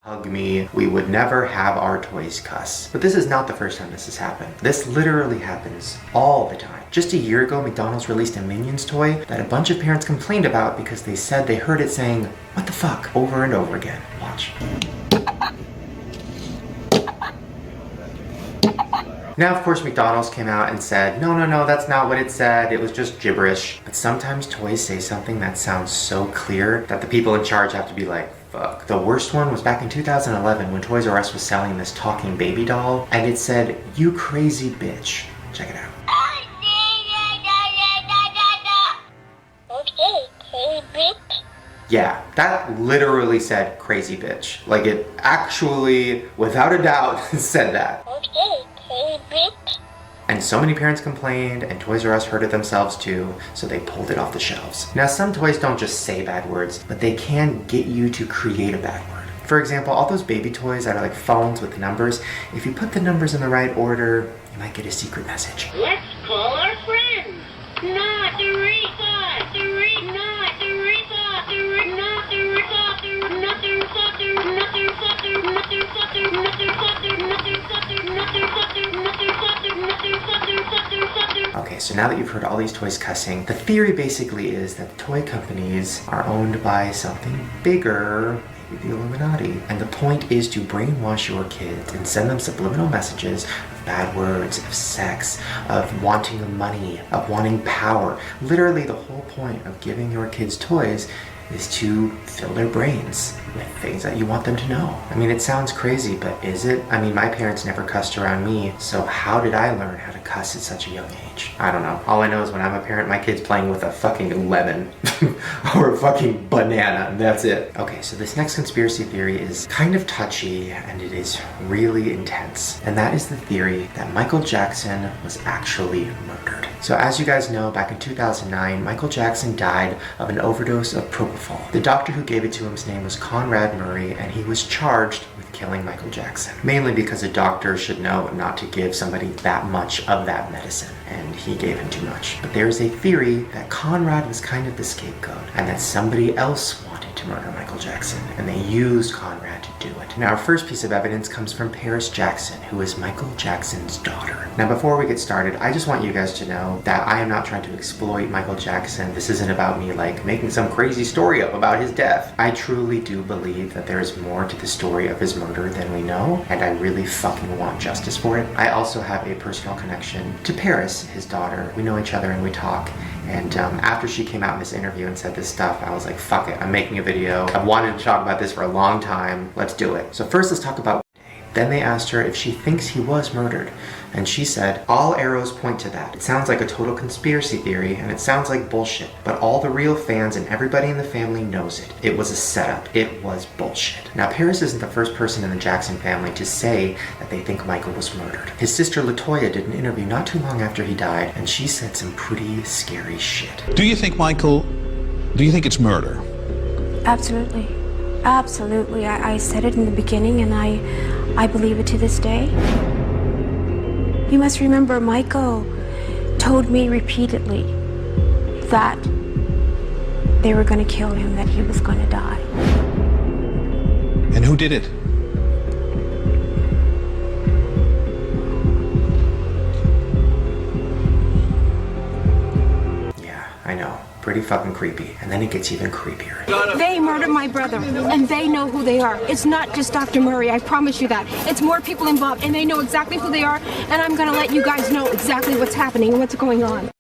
hug me, we would never have our toys cuss. But this is not the first time this has happened. This literally happens all the time. Just a year ago, McDonald's released a Minions toy that a bunch of parents complained about because they said they heard it saying, "What the fuck?" over and over again. Watch. Now, of course, McDonald's came out and said, no, that's not what it said. It was just gibberish. But sometimes toys say something that sounds so clear that the people in charge have to be like, fuck. The worst one was back in 2011 when Toys R Us was selling this talking baby doll, and it said, "You crazy bitch." Check it out. Okay, crazy bitch. Yeah, that literally said crazy bitch. Like, it actually, without a doubt, said that. Okay, crazy bitch. And so many parents complained, and Toys R Us heard it themselves too, so they pulled it off the shelves. Now, some toys don't just say bad words, but they can get you to create a bad word. For example, all those baby toys that are like phones with numbers, if you put the numbers in the right order, you might get a secret message. Let's call our friends. Not Teresa. Not Teresa. Not Teresa. Not Teresa. Not Teresa. Okay, so now that you've heard all these toys cussing, the theory basically is that the toy companies are owned by something bigger, maybe the Illuminati. And the point is to brainwash your kids and send them subliminal messages of bad words, of sex, of wanting money, of wanting power. Literally, the whole point of giving your kids toys is to fill their brains with things that you want them to know. I mean, it sounds crazy, but is it? I mean, my parents never cussed around me, so how did I learn how to cuss at such a young age? I don't know. All I know is when I'm a parent, my kid's playing with a fucking lemon or a fucking banana, and that's it. Okay, so this next conspiracy theory is kind of touchy, and it is really intense. And that is the theory that Michael Jackson was actually murdered. So as you guys know, back in 2009, Michael Jackson died of an overdose of propofol. The doctor who gave it to him's name was Conrad Murray, and he was charged with killing Michael Jackson. Mainly because a doctor should know not to give somebody that much of that medicine, and he gave him too much. But there's a theory that Conrad was kind of the scapegoat, and that somebody else wanted to murder Michael Jackson, and they used Conrad to do it. Now, our first piece of evidence comes from Paris Jackson, who is Michael Jackson's daughter. Now, before we get started, I just want you guys to know that I am not trying to exploit Michael Jackson. This isn't about me, like, making some crazy story up about his death. I truly do believe that there is more to the story of his murder than we know, and I really fucking want justice for it. I also have a personal connection to Paris, his daughter. We know each other and we talk. And after she came out in this interview and said this stuff, I was like, fuck it, I'm making a video. I've wanted to talk about this for a long time. Let's do it. So first, let's talk about Then they asked her if she thinks he was murdered, and she said, "All arrows point to that. It sounds like a total conspiracy theory, and it sounds like bullshit, but all the real fans and everybody in the family knows it. It was a setup. It was bullshit." Now, Paris isn't the first person in the Jackson family to say that they think Michael was murdered. His sister LaToya did an interview not too long after he died, and she said some pretty scary shit. Do you think it's murder? Absolutely. Absolutely. I said it in the beginning, and I believe it to this day. You must remember, Michael told me repeatedly that they were going to kill him, that he was going to die. And who did it? Yeah, I know. Pretty fucking creepy. And then it gets even creepier. They murdered my brother, and they know who they are. It's not just Dr. Murray, I promise you that. It's more people involved, and they know exactly who they are, and I'm gonna let you guys know exactly what's happening and what's going on.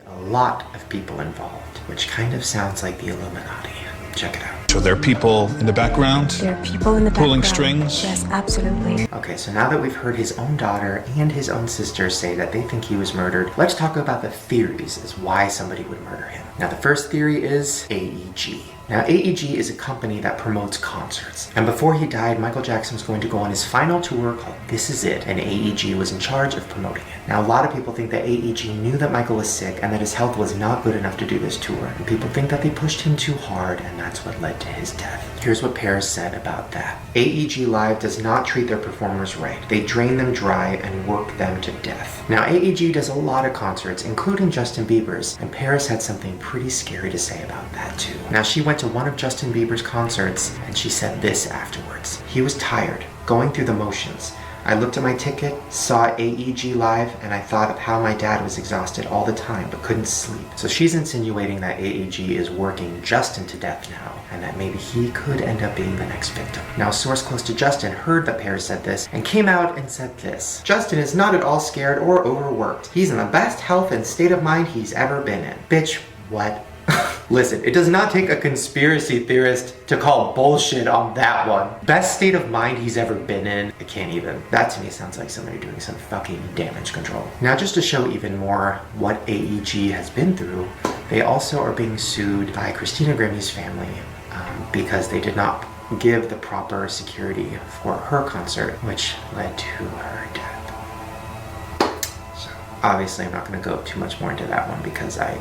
A lot of people involved, which kind of sounds like the Illuminati. Check it out. So there are people in the background? There are people in the Pulling background. strings? Yes, absolutely. Okay, so now that we've heard his own daughter and his own sister say that they think he was murdered, let's talk about the theories as why somebody would murder him. Now, the first theory is AEG. Now, AEG is a company that promotes concerts. And before he died, Michael Jackson was going to go on his final tour called This Is It, and AEG was in charge of promoting it. Now, a lot of people think that AEG knew that Michael was sick and that his health was not good enough to do this tour. And people think that they pushed him too hard, and that's what led to his death. Here's what Paris said about that. AEG Live does not treat their performers right. They drain them dry and work them to death. Now, AEG does a lot of concerts, including Justin Bieber's, and Paris had something pretty scary to say about that too. Now, she went went to one of Justin Bieber's concerts, and she said this afterwards. He was tired, going through the motions. I looked at my ticket, saw AEG live, and I thought of how my dad was exhausted all the time but couldn't sleep. So she's insinuating that AEG is working Justin to death now, and that maybe he could end up being the next victim. Now, a source close to Justin heard that Pears said this and came out and said this. Justin is not at all scared or overworked. He's in the best health and state of mind he's ever been in. Bitch, what? Listen, it does not take a conspiracy theorist to call bullshit on that one. Best state of mind he's ever been in. I can't even. That to me sounds like somebody doing some fucking damage control. Now, just to show even more what AEG has been through, they also are being sued by Christina Grimmie's family because they did not give the proper security for her concert, which led to her death. Obviously, I'm not going to go too much more into that one because I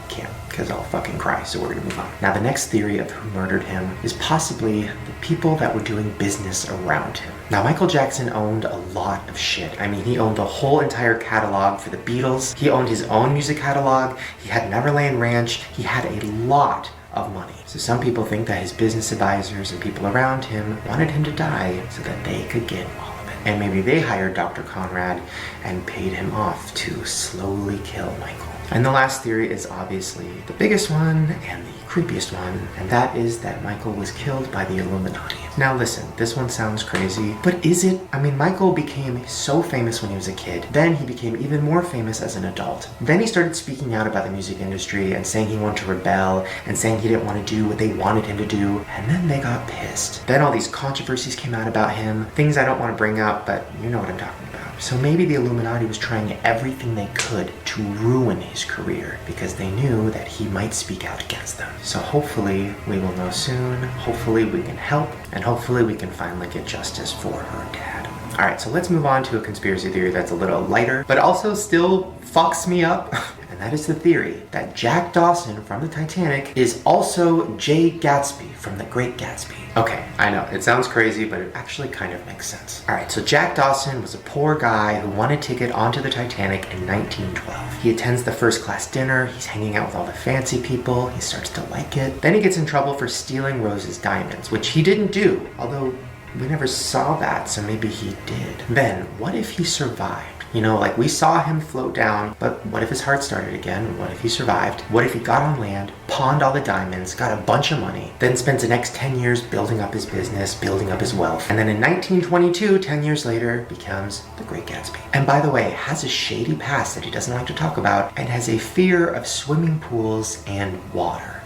can't, because I'll fucking cry, so we're going to move on. Now, the next theory of who murdered him is possibly the people that were doing business around him. Now, Michael Jackson owned a lot of shit. I mean, he owned the whole entire catalog for the Beatles. He owned his own music catalog. He had Neverland Ranch. He had a lot of money. So some people think that his business advisors and people around him wanted him to die so that they could get all of it. And maybe they hired Dr. Conrad and paid him off to slowly kill Michael. And the last theory is obviously the biggest one and the creepiest one, and that is that Michael was killed by the Illuminati. Now listen, this one sounds crazy, but is it? I mean, Michael became so famous when he was a kid. Then he became even more famous as an adult. Then he started speaking out about the music industry and saying he wanted to rebel and saying he didn't want to do what they wanted him to do, and then they got pissed. Then all these controversies came out about him, things I don't want to bring up, but you know what I'm talking about. So maybe the Illuminati was trying everything they could to ruin his career because they knew that he might speak out against them. So hopefully we will know soon, hopefully we can help, and hopefully we can finally get justice for her dad. Alright, so let's move on to a conspiracy theory that's a little lighter, but also still fucks me up. And that is the theory that Jack Dawson from the Titanic is also Jay Gatsby from The Great Gatsby. Okay, I know, it sounds crazy, but it actually kind of makes sense. Alright, so Jack Dawson was a poor guy who won a ticket onto the Titanic in 1912. He attends the first class dinner, he's hanging out with all the fancy people, he starts to like it. Then he gets in trouble for stealing Rose's diamonds, which he didn't do, although we never saw that, so maybe he did. Then, what if he survived? You know, like we saw him float down, but what if his heart started again? What if he survived? What if he got on land, pawned all the diamonds, got a bunch of money, then spends the next 10 years building up his business, building up his wealth, and then in 1922, 10 years later, becomes The Great Gatsby. And by the way, has a shady past that he doesn't like to talk about, and has a fear of swimming pools and water.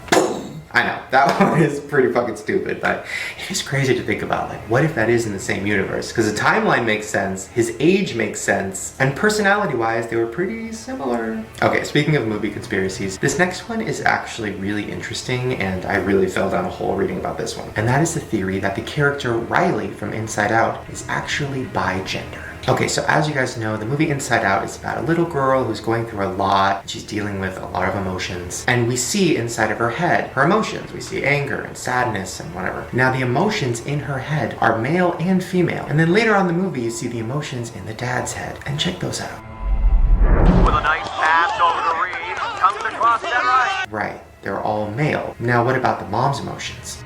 I know, that one is pretty fucking stupid, but it is crazy to think about, like, what if that is in the same universe? Because the timeline makes sense, his age makes sense, and personality-wise, they were pretty similar. Okay, speaking of movie conspiracies, this next one is actually really interesting, and I really fell down a hole reading about this one. And that is the theory that the character Riley from Inside Out is actually bi-gender. Okay, so as you guys know, the movie Inside Out is about a little girl who's going through a lot. She's dealing with a lot of emotions. And we see inside of her head her emotions. We see anger and sadness and whatever. Now, the emotions in her head are male and female. And then later on in the movie, you see the emotions in the dad's head. And check those out. With a nice pass over the reed, comes across that right. Right, they're all male. Now, what about the mom's emotions?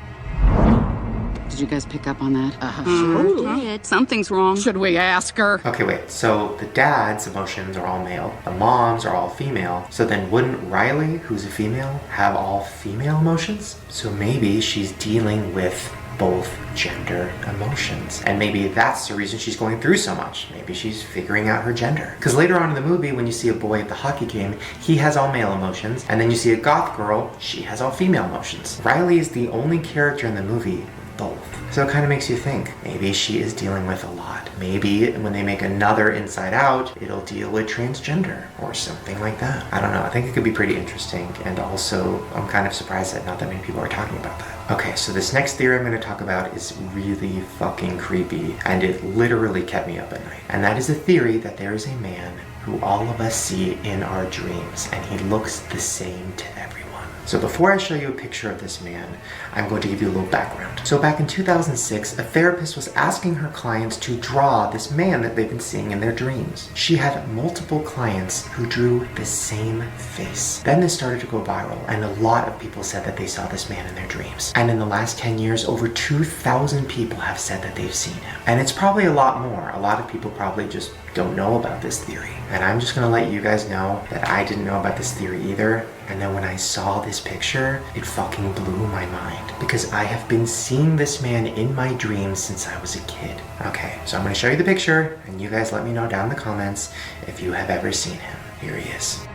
Did you guys pick up on that? Sure did. Something's wrong. Should we ask her? Okay, wait, so the dad's emotions are all male, the mom's are all female, so then wouldn't Riley, who's a female, have all female emotions? So maybe she's dealing with both gender emotions. And maybe that's the reason she's going through so much. Maybe she's figuring out her gender. Because later on in the movie, when you see a boy at the hockey game, he has all male emotions, and then you see a goth girl, she has all female emotions. Riley is the only character in the movie with both. So it kind of makes you think, maybe she is dealing with a lot. Maybe when they make another Inside Out, it'll deal with transgender or something like that. I don't know, I think it could be pretty interesting, and also I'm kind of surprised that not that many people are talking about that. Okay, so this next theory I'm going to talk about is really fucking creepy, and it literally kept me up at night. And that is the theory that there is a man who all of us see in our dreams, and he looks the same to everyone. So before I show you a picture of this man, I'm going to give you a little background. So back in 2006, a therapist was asking her clients to draw this man that they've been seeing in their dreams. She had multiple clients who drew the same face. Then this started to go viral, and a lot of people said that they saw this man in their dreams. And in the last 10 years, over 2,000 people have said that they've seen him. And it's probably a lot more. A lot of people probably just don't know about this theory. And I'm just gonna let you guys know that I didn't know about this theory either. And then when I saw this picture, it fucking blew my mind. Because I have been seeing this man in my dreams since I was a kid. Okay, so I'm gonna show you the picture, and you guys let me know down in the comments if you have ever seen him. Here he is.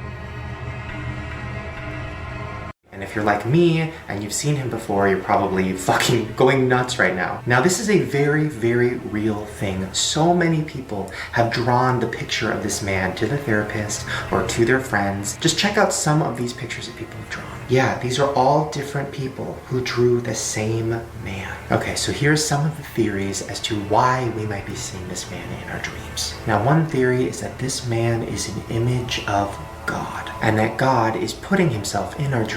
And if you're like me and you've seen him before, you're probably fucking going nuts right now. Now, this is a very, very real thing. So many people have drawn the picture of this man to the therapist or to their friends. Just check out some of these pictures that people have drawn. Yeah, these are all different people who drew the same man. Okay, so here's some of the theories as to why we might be seeing this man in our dreams. Now, one theory is that this man is an image of God, and that God is putting himself in our dreams